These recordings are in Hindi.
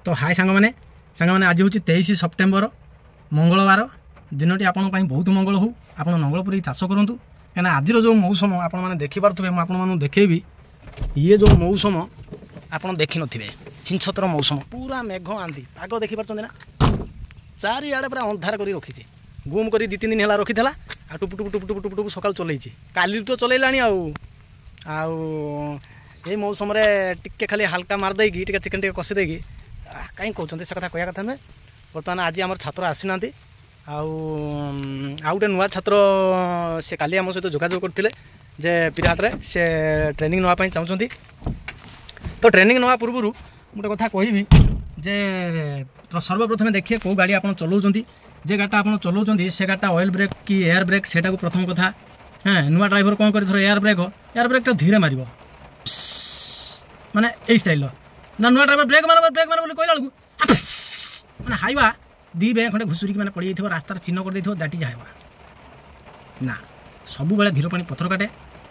तो हाय सांगमाने आज हूँ 23 सेप्टेम्बर मंगलवार दिनटी आपण बहुत मंगल हो आप नंगलपुरी चाष करूँ कहीं आज जो मौसम आपने देखिपे मुझे देखेबी ये जो मौसम आप देखी थे छिंछतर मौसम पूरा मेघ आंधी पाग देखिपार ना चारिआडे पूरा अंधार कर रखी गुम कर 2-3 दिन है रखी था टुपु टुपु टुपु टुपु टुपु सकाल चल काली तो चलैला ये मौसम टिके खाली हल्का मारदे चिकेन टे कषि देगी कहीं कहते से कथा कह कथा नुहे बर्तमान आज आम छात्र आसी ना आउ गोटे नुआ छात्र से काली आम सहित जोगाजोग करते जे पिराटे से ट्रेनिंग नापी चाहते तो ट्रेनिंग ना पूर्व गोटे कथा कहबी जे सर्वप्रथम देखिए कौ गाड़ी आप चलाऊँ जे गाड़ी आप चलाऊँ से गाड़ी ऑयल ब्रेक कि एयर ब्रेक से प्रथम कथा हाँ नुआ ड्राइवर कौन कर एयर ब्रेक धीरे मार माने यही स्टाइल ना नुआ ड्राइवर ब्रेक मार बोली कहला माने हाइवा 2 बेग खंडे घुसुरी मैंने पड़ जाइए रास्तार चिन्ह कर देथिबो दैट इज हाइवा ना सब बेले धीर पानी पथर काटे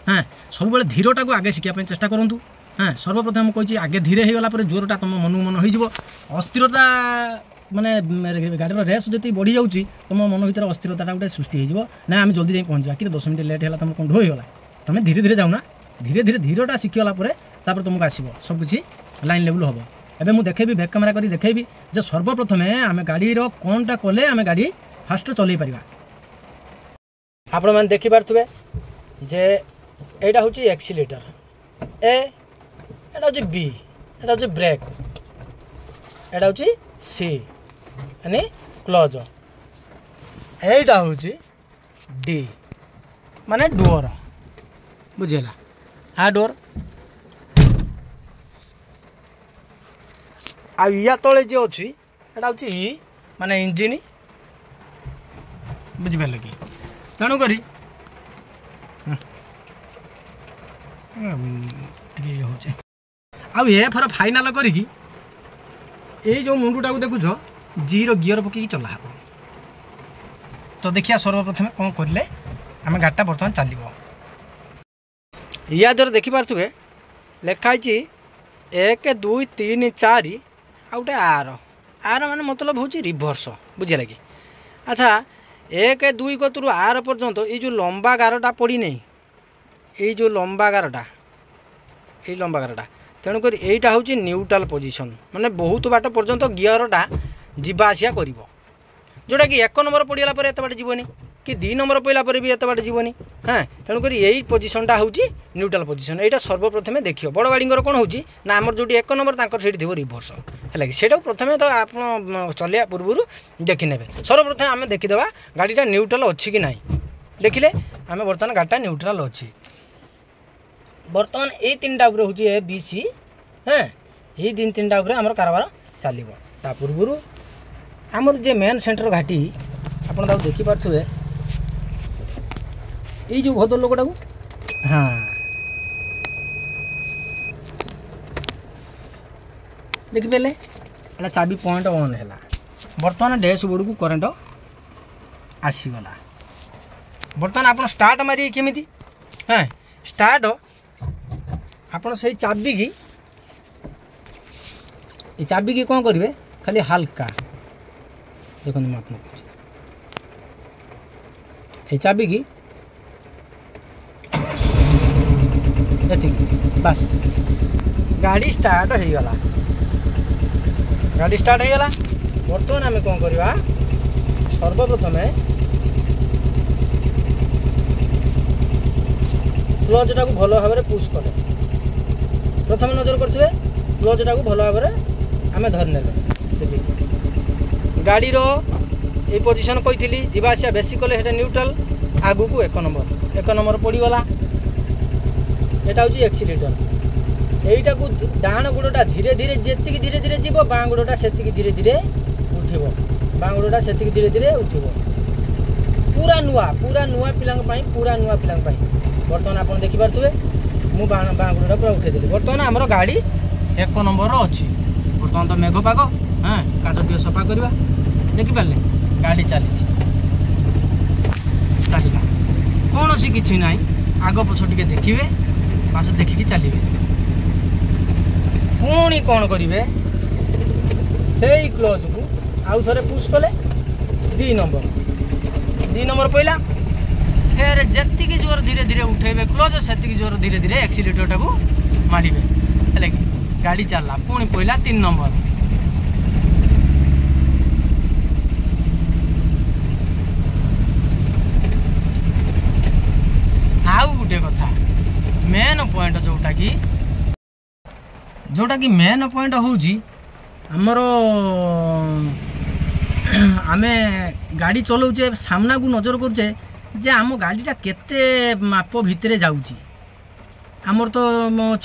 हाँ सब बेले धीरटा को आगे शिखापी चेष्टा करूँ हाँ सर्वप्रथम कही आगे धीरे होगला जोरटा तुम मन मन हो अस्थिरता माने गाड़ी रेस जी बढ़ी जाऊँगी तुम मन भर अस्थिरता गोटे सृष्टि हो ना आम जल्दी जाए पहुँचा कि 10 मिनट लेट है तुम कौन ढोईगला तुम धीरे धीरे जाऊना धीरे धीरे धीरटा शिखिगला तुमको आसो सबकि लाइन लेवल हम एवं मुझे देखेबी बैक कैमेरा कर देखेबी जे सर्वप्रथम आम गाड़ी कौनटा कले आम गाड़ी फास्ट चल पार आपण मैंने देखिपे जे यहाँ हूँ एक्सीलेटर एटा हूँ बी एटा हूँ ब्रेक एटा हूँ सी यानी क्लच एटा हूँ डी माने डोर बुझेगा हाँ डोर या तले जो अच्छी एटा हूँ ई माने इंजिन बुझिपारे कि तेणुक आर फाइनाल करी जो मुंडुटा को देखुच जीरो गियर पकई चला हे तो देखिए सर्वप्रथम कौन करें आम गाड़ीटा बर्तमान चलो या द्वारा देखिपे लिखाई 1 2 3 4 आ गए आर मान मतलब हूँ रिभर्स बुझे कि अच्छा 1 2 कतरू आर पर्यंत ये जो लंबा गारटा पड़ी नहीं ये जो लंबा गारटा तेणुक यहीटा हूँ न्यूट्रल पोजिशन माने बहुत बाट पर्यंत गियरटा जीवा आसिया कर जोटा कि 1 नंबर पड़गला पर एत बाट जीवनी कि 2 नंबर पड़ा पर भी एत बाट जीवनी हाँ तेणुक यही पोजिशनटा हूँ न्यूट्रल पोजिशन यहाँ सर्वप्रथम देखिए बड़ गाड़ी कौन हो आमर जो 1 नंबर से थी रिभर्स है कि प्रथम तो आप चलिया पूर्व देखने सर्वप्रथम आम देखीदे गाड़ीटा न्यूट्रल अच्छी कि ना देखिले आम बर्तमान गाड़ीटा न्यूट्रल अच्छी बर्तमान ये 3टा हूँ ए बी सी हाँ ये 3टा आम कारबार चलो पूर्व आमर जो मेन सेंटर घाटी आपड़ देखिपे ये जो भद्र लोकटा हाँ देखिपे एटा चाबी पॉइंट ऑन है बर्तमान डैशबोर्ड को करेन्ट आसीगला बर्तमान आप स्टार्ट मारे केमी हाँ स्टार्ट आप चाबी की कौन करेंगे खाली हल्का देखो ये चाबी की बस गाड़ी स्टार्ट हो गला बर्तमान आम कौन करवा सर्वप्रथम क्लचटा को भल भाव पुश कले प्रथम नजर करेंगे क्लचटा को भल भाव आम धरने गाड़ी ये पोजिशन कही जावासिया बेसी कले न्यूट्रल आगू को 1 नंबर पड़गला यहाँ हूँ एक्सीलेटर यहीटा को डाण गोड़टा धीरे धीरे जी धीरे धीरे जीव बाँ गोड़टा से धीरे धीरे उठब बाँ गोड़टा से धीरे धीरे उठब पूरा नुआ पिला बर्तमान आप देखिपे मुझे बाँ गोड़टा पूरा उठेदेली बर्तमान आमर गाड़ी 1 नंबर अच्छी बर्तमान तो मेघ पाग हाँ काच टे सफा करवा देखिपारे गाड़ी चली कौन सी किसी ना आग पछ टे देखिए पास देखिकी चलिए पुणी कौन करेंगे सेई क्लोज को आउ थरे पुश कले 2 नंबर पइला फिर जत्ती जोर धीरे धीरे उठेबे क्लोज सेती जोर धीरे धीरे एक्सीलेटर टाको मारिबे हेले गाड़ी चलला पुणी पइला 3 नंबर आउ गुटे कथा मेन पॉइंट जोटा कि मेन पॉइंट होउजी हमरो आमे गाड़ी चलाउचे सामना को नजर करूचे जे आम गाड़ीटा केते माप भितरे जाउची हमर तो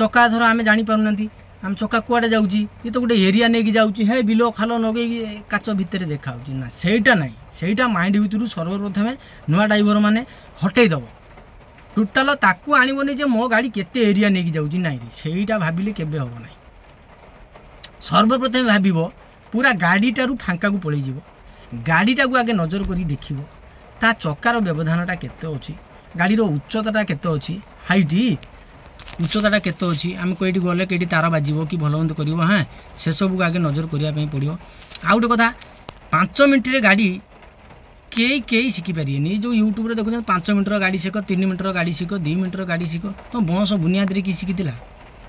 चक्का धर आमे जानी पारु नांती हम चक्का कुआडे जाउची ये तो गोटे एरिया नेकी जाउची हे बिलो खालो नगे काच भितरे देखाउची ना सेटा नाही सेटा माइंड भितरु सर्वप्रथमे नुआ ड्राइवर माने हटै दबो टोटाल ताकू आनिबोनी जे मो गाड़ी केते एरिया नेकी जाउची नाही रे सेटा भाबिले केबे होबो नाही सर्वप्रथमे भाबिबो पूरा गाड़ीटारू फांका को पळै जिवो गाड़ीटा को आगे नजर करी देखिबो ता चक्कार व्यवधानटा केते अछि गाड़ी रो उच्चताटा केते अछि हाइट उच्चताटा केते अछि हम कोइटी गले केटी तार बाजिबो कि भलवंत करिवो हां से सब को आगे नजर करिया पई पड़ियो आ उटे कथा 5 मिनिट रे गाड़ी केई शिखि पारिएनी जो यूट्यूब रे देखो 5 मिनिट रो गाड़ी शिखो 3 मिनिट रो गाड़ी शिखो 2 मिनिट रो गाड़ी शिखो तो बस बुनियाद रे की शिखितिला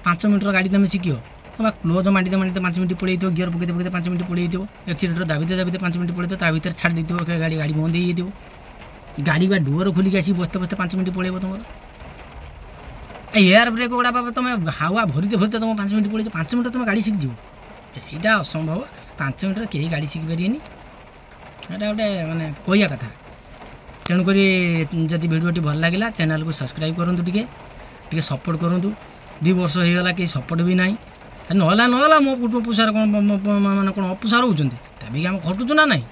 5 मिनिट रो गाड़ी तमे शिखियो तो क्लोज माटी 5 मिनिट पड़े 2 गियर पकते 5 मिनिट पड़े एक्सीलेटर दाबिते 5 मिनिट पड़े ता भीतर छाड़ देथिबो गाड़ी बंद हो जाइए गाड़ी बा डोर खोलिक आसी बसते 5 मिनिट पड़े तुम एयर ब्रेक गुड़ा बाबा तुम हावा भरते तुम 5 मिनिट पड़े 5 मिनिट तुम गाड़ी शिखिज यहाँ असंभव 5 मिनिट कहीं गाड़ी शिखि पारे यहाँ गोटे मानने कहया कथा तेणुक जदि भिडियोटी भल लगे चैनल को सब्सक्राइब करूँ टे सपोर्ट करूँ 2 वर्ष हो गला कि सपोर्ट भी ना नहला मो पुषार माने कौन अपुषार होती तभी आम खटुचु ना नहीं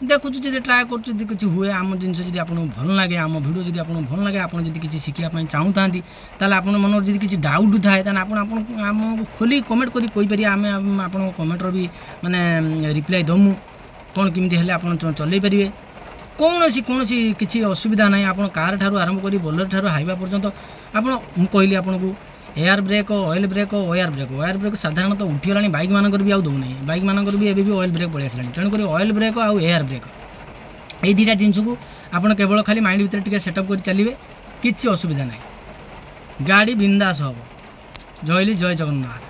देखुचु जी ट्राए कर किसी हुए आम जिन जी आपको भल लगे आम भिडियो जी आपको भल लगे आप किसी शिखापी चाहूता आप मन जी किसी डाउट थाए आम खोली कमेंट करी आम आप कमेंटर भी माने रिप्लाई दमु कौन केमती हेल्ले आप चल पारे कौन किसी असुविधा ना आप कार ठार आरंभ कर बोलेरो ठार हाइवा पर्यंत आप कहली आपन को air brake oil brake wire brake साधारणतः उठीगला बाइक मानकर भी आउना बाइक मानकर भी एबी ऑयल ब्रेक पड़े आसला तेणुक ऑयल ब्रेक आउ एयर ब्रेक ये 2टा जिनस को आप केवल खाली माइंड भितर टिके सेटअप कर चलिए किसी असुविधा ना गाड़ी बिंदास हम जय जगन्नाथ।